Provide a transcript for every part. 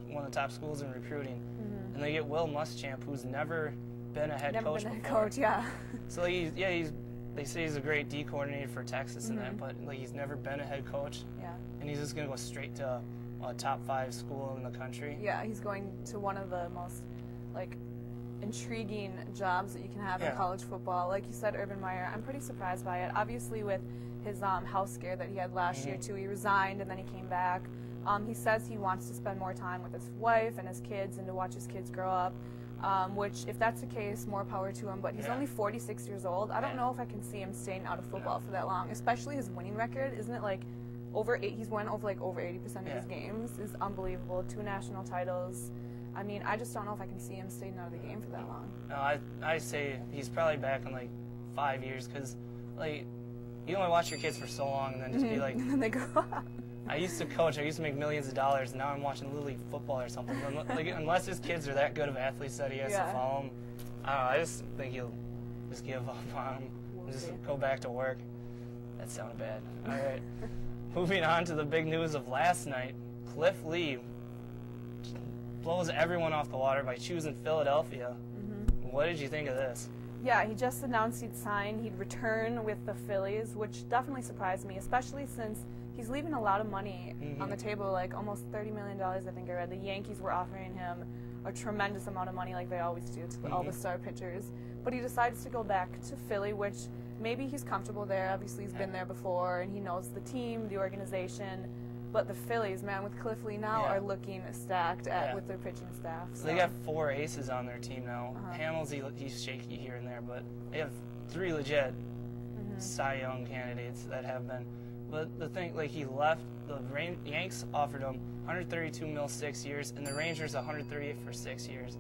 one of the top schools in recruiting, and they get Will Muschamp, who's never been a head coach before. Coach, yeah. So they say he's a great D coordinator for Texas and that, but like he's never been a head coach. Yeah. And he's just gonna go straight to a top 5 school in the country. Yeah, he's going to one of the most like intriguing jobs that you can have in college football. Like you said, Urban Meyer, I'm pretty surprised by it. Obviously with his health scare that he had last year too, he resigned and then he came back. He says he wants to spend more time with his wife and his kids and to watch his kids grow up, which if that's the case, more power to him, but he's only 46 years old. I don't know if I can see him staying out of football for that long, especially his winning record. Isn't it like he's won over 80% of his games is unbelievable. 2 national titles. I mean, I just don't know if I can see him staying out of the game for that long. No, I say he's probably back in like 5 years, because like you only watch your kids for so long and then just be like, and then they go out. I used to coach, I used to make millions of dollars, and now I'm watching Little League football or something. Like, unless his kids are that good of athletes that he has to follow them, I don't know, I just think he'll just give up on them and just go back to work. That sounded bad. All right. Moving on to the big news of last night, Cliff Lee blows everyone off the water by choosing Philadelphia. What did you think of this? Yeah, he just announced he'd return with the Phillies, which definitely surprised me, especially since he's leaving a lot of money on the table, like almost $30 million, I think I read. The Yankees were offering him a tremendous amount of money, like they always do to all the star pitchers. But he decides to go back to Philly, which maybe he's comfortable there. Obviously, he's been there before, and he knows the team, the organization. But the Phillies, man, with Cliff Lee now, are looking stacked with their pitching staff. So. They got 4 aces on their team now. Hamels, he's shaky here and there, but they have 3 legit Cy Young candidates that have been. But the thing, like, he left, the Yanks offered him $132 million 6 years, and the Rangers $138 for 6 years.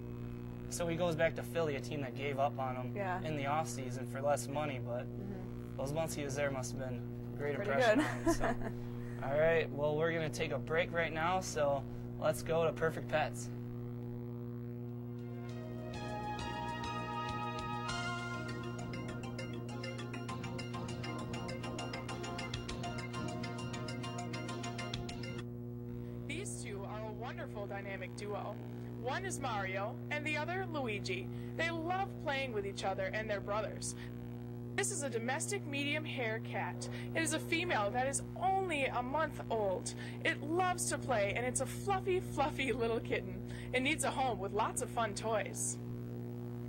So he goes back to Philly, a team that gave up on him in the offseason for less money, but those months he was there must have been a great impression on him. So. All right, well, we're going to take a break right now, so let's go to Perfect Pets. These two are a wonderful dynamic duo. One is Mario, and the other Luigi. They love playing with each other and their brothers. This is a domestic medium hair cat. It is a female that is only a month old. It loves to play, and it's a fluffy, fluffy little kitten. It needs a home with lots of fun toys.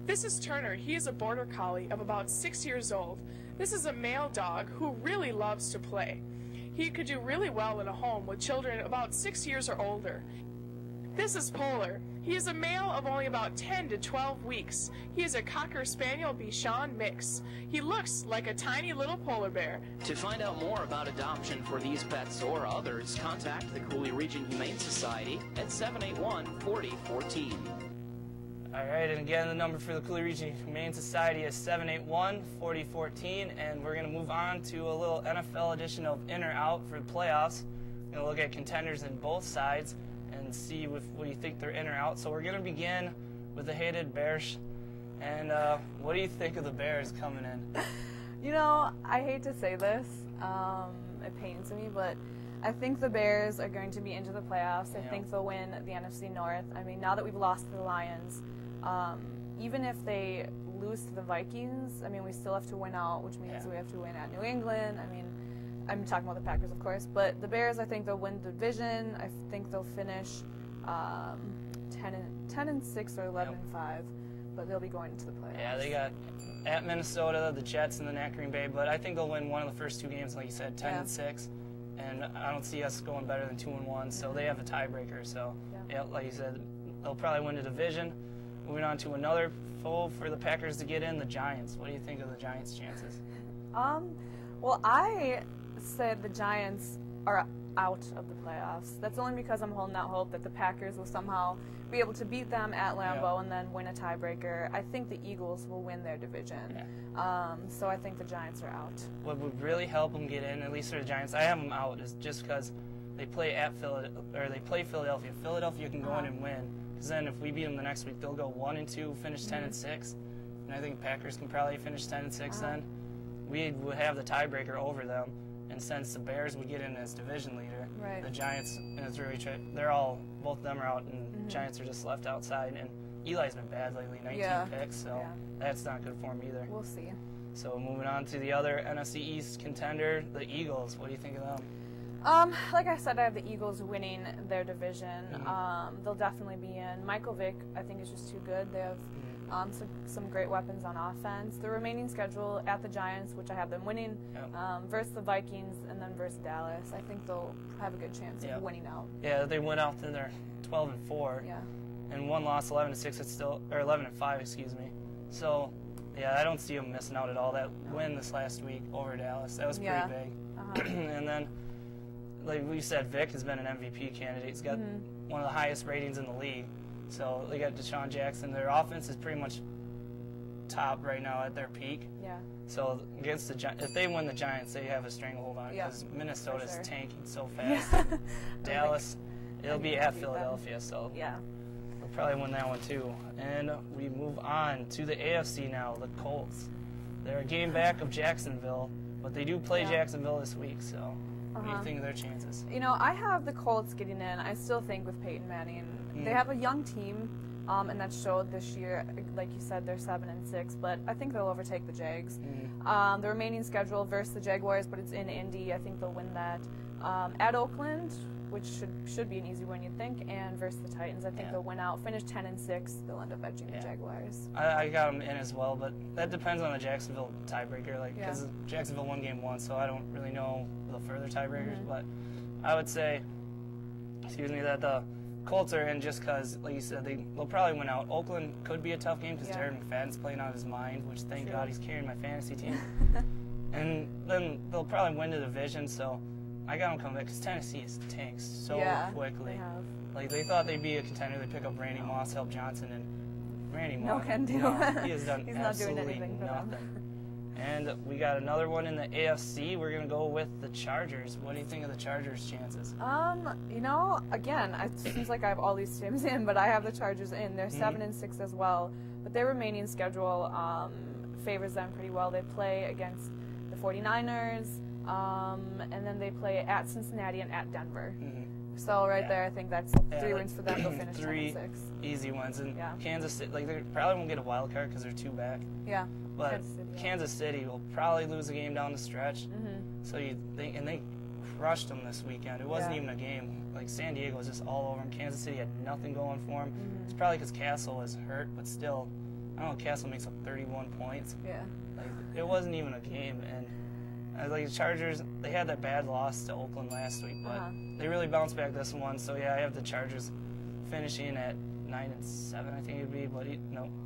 This is Turner. He is a border collie of about 6 years old. This is a male dog who really loves to play. He could do really well in a home with children about 6 years or older. This is Polar. He is a male of only about 10 to 12 weeks. He is a Cocker Spaniel Bichon mix. He looks like a tiny little polar bear. To find out more about adoption for these pets or others, contact the Cooley Region Humane Society at 781-4014. All right, and again, the number for the Cooley Region Humane Society is 781-4014, and we're going to move on to a little NFL edition of In or Out for the playoffs. We're going to look at contenders in both sides and see what you think they're in or out. So we're going to begin with the hated Bears. And what do you think of the Bears coming in? You know, I hate to say this. It pains me, but I think the Bears are going to be into the playoffs. I think they'll win the NFC North. I mean, now that we've lost to the Lions, even if they lose to the Vikings, I mean, we still have to win out, which means we have to win at New England. I mean, I'm talking about the Packers, of course, but the Bears, I think they'll win the division. I think they'll finish 10-6 or 11-5, but they'll be going into the playoffs. Yeah, they got at Minnesota, the Jets, and then at Green Bay, but I think they'll win one of the first 2 games, like you said, 10-6, and I don't see us going better than 2-1, so they have a tiebreaker. So, like you said, they'll probably win the division. Moving on to another foe for the Packers to get in, the Giants. What do you think of the Giants' chances? Well, I said the Giants are out of the playoffs. That's only because I'm holding out hope that the Packers will somehow be able to beat them at Lambeau and then win a tiebreaker. I think the Eagles will win their division. So I think the Giants are out. What would really help them get in, at least for the Giants, I have them out, is just because they play at Philadelphia. Philadelphia can go in and win. Because then if we beat them the next week, they'll go 1-2, finish 10-6, and I think Packers can probably finish 10-6 then. We would have the tiebreaker over them, And since the Bears would get in as division leader, Right. the Giants in a three-way trade, both of them are out, and Giants are just left outside. And Eli's been bad lately, 19 picks, so that's not good for him either. We'll see. So moving on to the other NFC East contender, the Eagles. What do you think of them? Like I said, I have the Eagles winning their division. They'll definitely be in. Michael Vick, I think, is just too good. They have some great weapons on offense. The remaining schedule at the Giants, which I have them winning, versus the Vikings, and then versus Dallas. I think they'll have a good chance of winning out. Yeah, they went out and they're 12-4. Yeah. And one loss, 11-6. It's still, or 11-5, excuse me. So, yeah, I don't see them missing out at all. That win this last week over Dallas, that was pretty big. And then, like we said, Vic has been an MVP candidate. He's got one of the highest ratings in the league. So they got Deshaun Jackson. Their offense is pretty much top right now at their peak. Yeah. So against if they win the Giants, they have a stranglehold on because Minnesota's tanking so fast. Dallas, it'll be at Philadelphia, so they'll probably win that one too. And we move on to the AFC now, the Colts. They're a game back of Jacksonville, but they do play Jacksonville this week, so what do you think of their chances? You know, I have the Colts getting in. I still think with Peyton Manning, they have a young team, and that showed this year. Like you said, they're 7-6, but I think they'll overtake the Jags. The remaining schedule versus the Jaguars, but it's in Indy. I think they'll win that. At Oakland, which should be an easy win, you'd think, and versus the Titans, I think they'll win out. Finish 10-6. They'll end up edging the Jaguars. I got them in as well, but that depends on the Jacksonville tiebreaker, because Jacksonville won game 1, so I don't really know the further tiebreakers. But I would say, that the Colts are in just because, like you said, they'll probably win out. Oakland could be a tough game because Jared McFadden's playing out of his mind, which thank God he's carrying my fantasy team. And then they'll probably win the division, so I got them coming back because Tennessee is tanked so quickly. They have. Like, they thought they'd be a contender. They pick up Randy Moss, help Johnson, and Randy Moss. No can do. He has done He's absolutely not doing anything for nothing. them. And we got another one in the AFC. We're going to go with the Chargers. What do you think of the Chargers' chances? You know, again, it seems like I have all these teams in, but I have the Chargers in. They're 7-6 as well, but their remaining schedule favors them pretty well. They play against the 49ers, and then they play at Cincinnati and at Denver. So there, I think that's 3 wins for them. They'll finish 3 10-6. easy wins. And Kansas City, they probably won't get a wild card because they're 2 back. Yeah. But Kansas City will probably lose a game down the stretch. So you think, and they crushed them this weekend. It wasn't even a game. Like, San Diego was just all over them. Kansas City had nothing going for them. It's probably because Castle was hurt, but still, I don't know, Castle makes up 31 points. Yeah. Like, it wasn't even a game. And like the Chargers, they had that bad loss to Oakland last week, but they really bounced back this one. So I have the Chargers finishing at 9-7, I think it'd be, but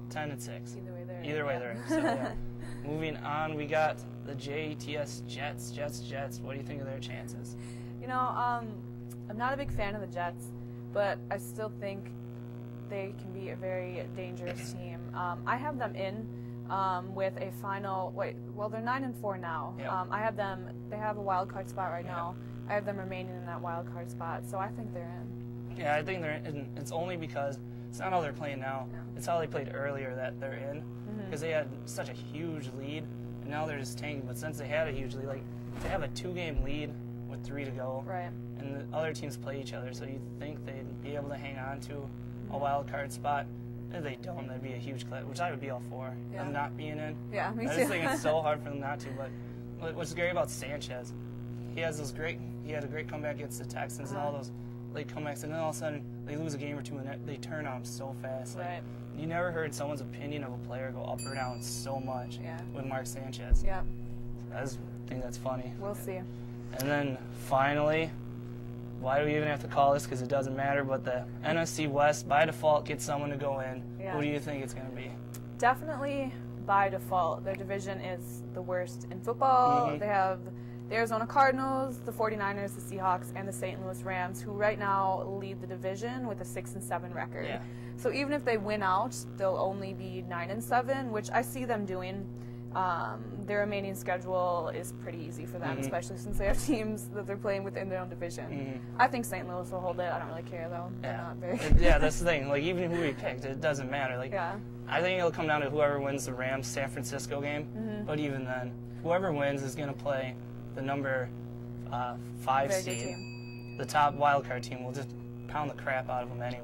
10-6. Either way, they're in. So moving on, we got the Jets. Jets. What do you think of their chances? You know, I'm not a big fan of the Jets, but I still think they can be a very dangerous team. I have them in with a final. They're 9-4 now. I have them. They have a wild card spot right now. I have them remaining in that wild card spot, so I think they're in. Yeah, I think they're in. It's only because it's not how they're playing now. It's how they played earlier that they're in, because they had such a huge lead, and now they're just tanking. But since they had a huge lead, like, they have a 2-game lead with 3 to go, and the other teams play each other, so you think they'd be able to hang on to a wild card spot. If they don't, that'd be a huge clip, which I would be all for, them not being in. Yeah, me too. I just think it's so hard for them not to. But what's great about Sanchez, he had a great comeback against the Texans and all those late comebacks, and then all of a sudden they lose a game or two and they turn on him so fast. Like, you never heard someone's opinion of a player go up or down so much with Mark Sanchez. Yeah. I think that's funny. We'll see. And then finally, why do we even have to call this? Because it doesn't matter, but the NFC West, by default, gets someone to go in. Who do you think it's going to be? Definitely by default. Their division is the worst in football. They have the Arizona Cardinals, the 49ers, the Seahawks, and the St. Louis Rams, who right now lead the division with a 6-7 record. Yeah. So even if they win out, they'll only be 9-7, which I see them doing. Their remaining schedule is pretty easy for them, especially since they have teams that they're playing within their own division. I think St. Louis will hold it. I don't really care, though. They're not very that's the thing. Like, even who we picked, it doesn't matter. Like, I think it'll come down to whoever wins the Rams-San Francisco game. But even then, whoever wins is going to play the number 5 Very good seed. team. The top wildcard team will just pound the crap out of them anyway.